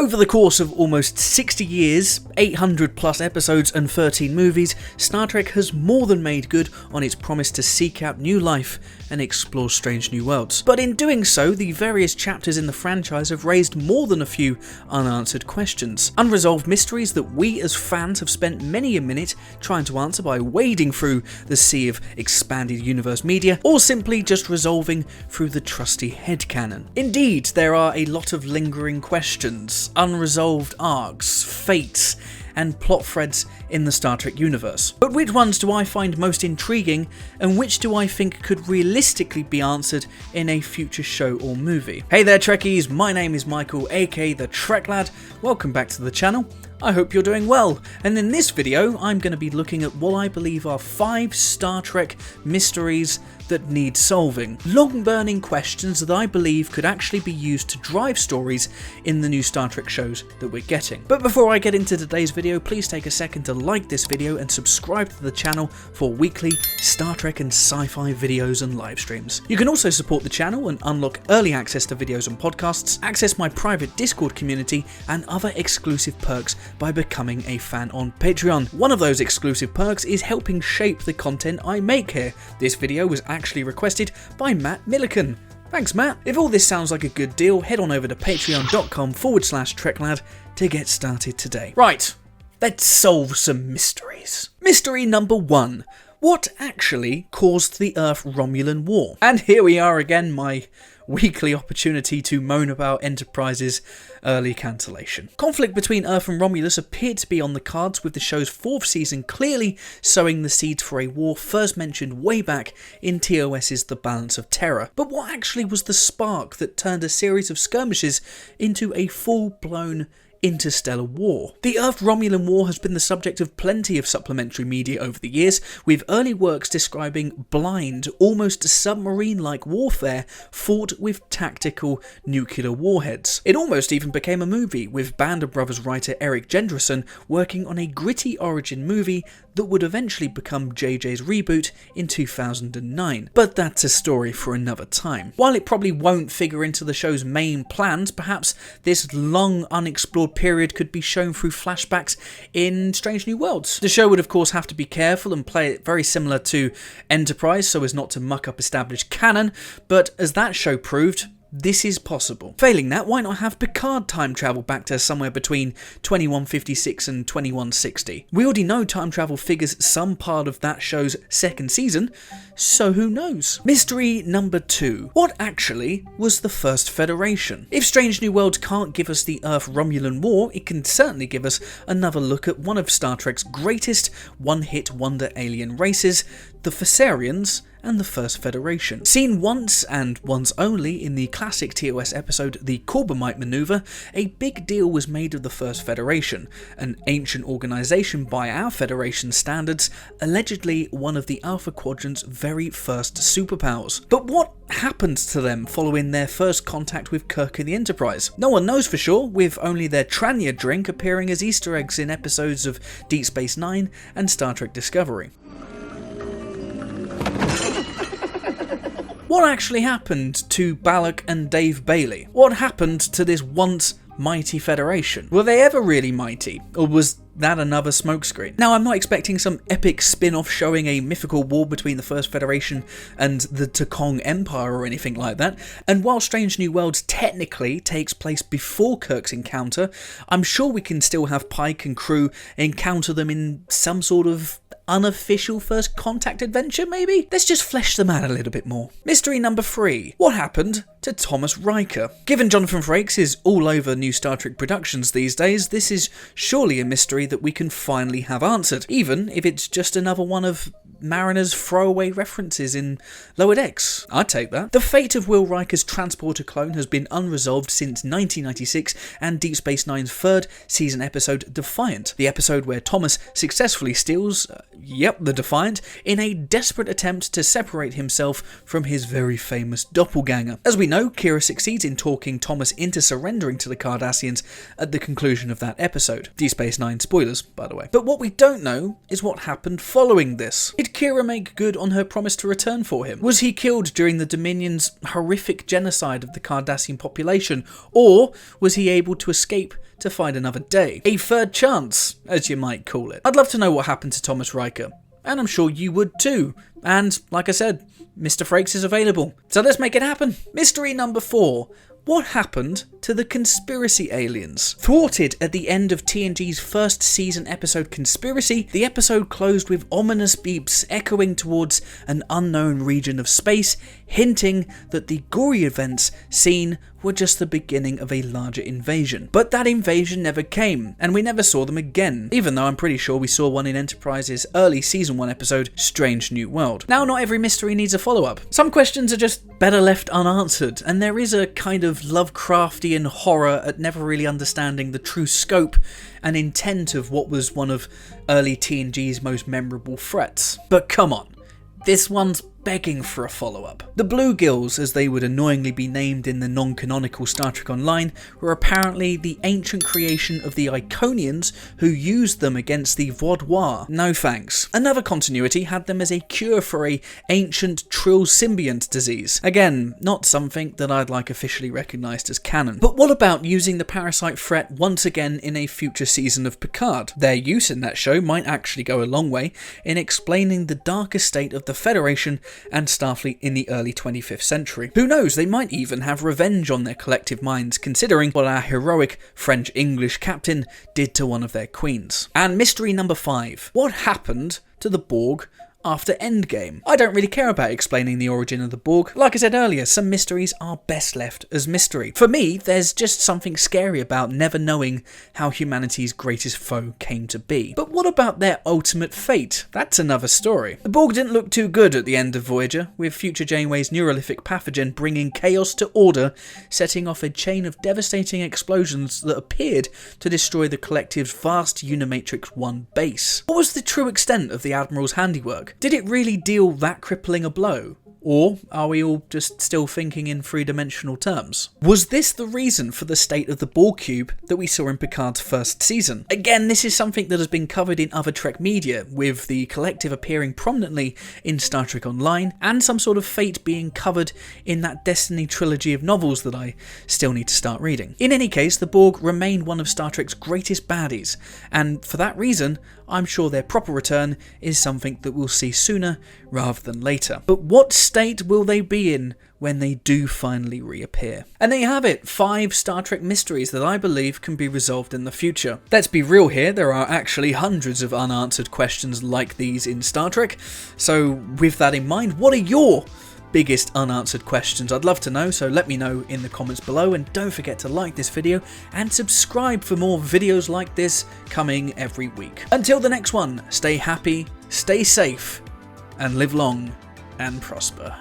Over the course of almost 60 years, 800 plus episodes and 13 movies, Star Trek has more than made good on its promise to seek out new life and explore strange new worlds. But in doing so, the various chapters in the franchise have raised more than a few unanswered questions. Unresolved mysteries that we as fans have spent many a minute trying to answer by wading through the sea of expanded universe media, or simply just resolving through the trusty headcanon. Indeed, there are a lot of lingering questions, unresolved arcs, fates, and plot threads in the Star Trek universe. But which ones do I find most intriguing, and which do I think could realistically be answered in a future show or movie? Hey there Trekkies, my name is Michael, aka the TrekLad. Welcome back to the channel. I hope you're doing well, and in this video I'm going to be looking at what I believe are 5 Star Trek mysteries that need solving. Long burning questions that I believe could actually be used to drive stories in the new Star Trek shows that we're getting. But before I get into today's video, please take a second to like this video and subscribe to the channel for weekly Star Trek and sci-fi videos and live streams. You can also support the channel and unlock early access to videos and podcasts, access my private Discord community and other exclusive perks by becoming a fan on Patreon. One of those exclusive perks is helping shape the content I make here. This video was actually requested by Matt Milliken. Thanks Matt. If all this sounds like a good deal, head on over to patreon.com/TrekLad to get started today. Right, let's solve some mysteries. Mystery number 1. What actually caused the Earth-Romulan War? And here we are again, my weekly opportunity to moan about Enterprise's early cancellation. Conflict between Earth and Romulus appeared to be on the cards, with the show's 4th season clearly sowing the seeds for a war first mentioned way back in TOS's The Balance of Terror. But what actually was the spark that turned a series of skirmishes into a full-blown interstellar war? The Earth-Romulan War has been the subject of plenty of supplementary media over the years, with early works describing blind, almost submarine-like warfare fought with tactical nuclear warheads. It almost even became a movie, with Band of Brothers writer Eric Jendresen working on a gritty origin movie that would eventually become JJ's reboot in 2009. But that's a story for another time. While it probably won't figure into the show's main plans, perhaps this long unexplored period could be shown through flashbacks in Strange New Worlds. The show would of course have to be careful and play it very similar to Enterprise so as not to muck up established canon, but as that show proved, this is possible. Failing that, why not have Picard time travel back to somewhere between 2156 and 2160? We already know time travel figures some part of that show's 2nd season, so who knows? Mystery number 2. What actually was the First Federation? If Strange New Worlds can't give us the Earth-Romulan War, it can certainly give us another look at one of Star Trek's greatest one-hit wonder alien races, the Phassarians and the First Federation. Seen once and once only in the classic TOS episode The Corbomite Maneuver, a big deal was made of the First Federation, an ancient organisation by our Federation standards, allegedly one of the Alpha Quadrant's very first superpowers. But what happened to them following their first contact with Kirk and the Enterprise? No one knows for sure, with only their Tranya drink appearing as Easter eggs in episodes of Deep Space Nine and Star Trek Discovery. What actually happened to Balak and Dave Bailey? What happened to this once mighty Federation? Were they ever really mighty, or was that another smokescreen? Now, I'm not expecting some epic spin-off showing a mythical war between the First Federation and the Tekong Empire or anything like that, and while Strange New Worlds technically takes place before Kirk's encounter, I'm sure we can still have Pike and crew encounter them in some sort of unofficial first contact adventure, maybe? Let's just flesh them out a little bit more. Mystery number 3. What happened to Thomas Riker? Given Jonathan Frakes is all over new Star Trek productions these days, this is surely a mystery that we can finally have answered, even if it's just another one of Mariner's throwaway references in Lower Decks. I'd take that. The fate of Will Riker's transporter clone has been unresolved since 1996 and Deep Space Nine's 3rd season episode Defiant, the episode where Thomas successfully steals, the Defiant, in a desperate attempt to separate himself from his very famous doppelganger. As we know, Kira succeeds in talking Thomas into surrendering to the Cardassians at the conclusion of that episode. Deep Space Nine spoilers, by the way. But what we don't know is what happened following this. Did Kira make good on her promise to return for him? Was he killed during the Dominion's horrific genocide of the Cardassian population, or was he able to escape to fight another day. A third chance, as you might call it. I'd love to know what happened to Thomas Riker, and I'm sure you would too. And like I said, Mr. Frakes is available. So let's make it happen. Mystery number 4. What happened to the conspiracy aliens? Thwarted at the end of TNG's first season episode Conspiracy, the episode closed with ominous beeps echoing towards an unknown region of space, hinting that the gory events seen were just the beginning of a larger invasion. But that invasion never came, and we never saw them again, even though I'm pretty sure we saw one in Enterprise's early season 1 episode, Strange New World. Now, not every mystery needs a follow-up. Some questions are just better left unanswered, and there is a kind of Lovecraftian horror at never really understanding the true scope and intent of what was one of early TNG's most memorable threats. But come on, this one's begging for a follow-up. The Bluegills, as they would annoyingly be named in the non-canonical Star Trek Online, were apparently the ancient creation of the Iconians who used them against the Vaudois. No thanks. Another continuity had them as a cure for a ancient Trill symbiont disease. Again, not something that I'd like officially recognised as canon. But what about using the parasite threat once again in a future season of Picard? Their use in that show might actually go a long way in explaining the darker state of the Federation and Starfleet in the early 25th century. Who knows, they might even have revenge on their collective minds, considering what our heroic French-English captain did to one of their queens. And mystery number 5. What happened to the Borg after Endgame? I don't really care about explaining the origin of the Borg. Like I said earlier, some mysteries are best left as mystery. For me, there's just something scary about never knowing how humanity's greatest foe came to be. But what about their ultimate fate? That's another story. The Borg didn't look too good at the end of Voyager, with future Janeway's neurolithic pathogen bringing chaos to order, setting off a chain of devastating explosions that appeared to destroy the collective's vast Unimatrix 1 base. What was the true extent of the Admiral's handiwork? Did it really deal that crippling a blow? Or are we all just still thinking in three-dimensional terms? Was this the reason for the state of the Borg cube that we saw in Picard's first season? Again, this is something that has been covered in other Trek media, with the collective appearing prominently in Star Trek Online, and some sort of fate being covered in that Destiny trilogy of novels that I still need to start reading. In any case, the Borg remained one of Star Trek's greatest baddies, and for that reason, I'm sure their proper return is something that we'll see sooner rather than later. But what state will they be in when they do finally reappear? And there you have it, 5 Star Trek mysteries that I believe can be resolved in the future. Let's be real here, there are actually hundreds of unanswered questions like these in Star Trek. So with that in mind, what are your biggest unanswered questions? I'd love to know, so let me know in the comments below, and don't forget to like this video and subscribe for more videos like this coming every week. Until the next one, stay happy, stay safe, and live long and prosper.